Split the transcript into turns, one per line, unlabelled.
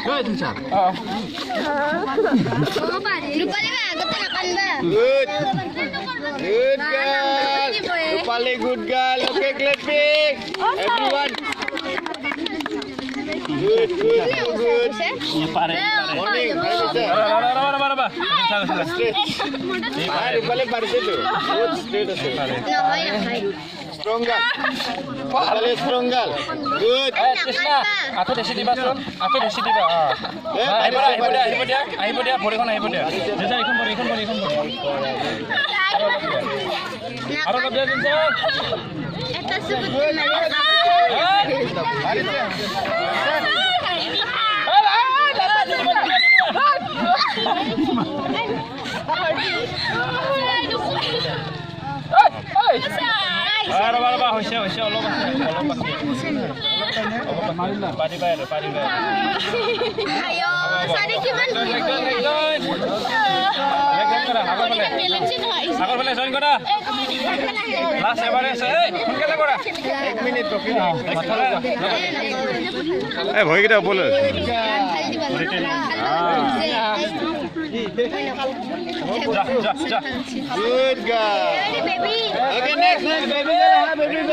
Hey, teacher.
Good. Good girl. Rupali good girl. Okay, clapping. Everyone. Good. Morning. Rupali barise tu. Good straight ase. Strong girl. Rupali strong girl. Good.
Krishna, aku desi diba sun. Aku desi diba. Ahibo dia. Borikhon ahibo dia. Jesa ikhon bori. Aro kab dia jinsa.
Eta sebut
Raba, hoise, olop আছে. Padi bayar.
Ayo, sari kiman
আগৰ ফালে join কৰা last এবাৰে আছে সোনকালে কৰা
1 minute ৰখি
এই ভৰিকেইটা ওপৰলৈ
যা
Good girl.
baby.
Okay, next baby.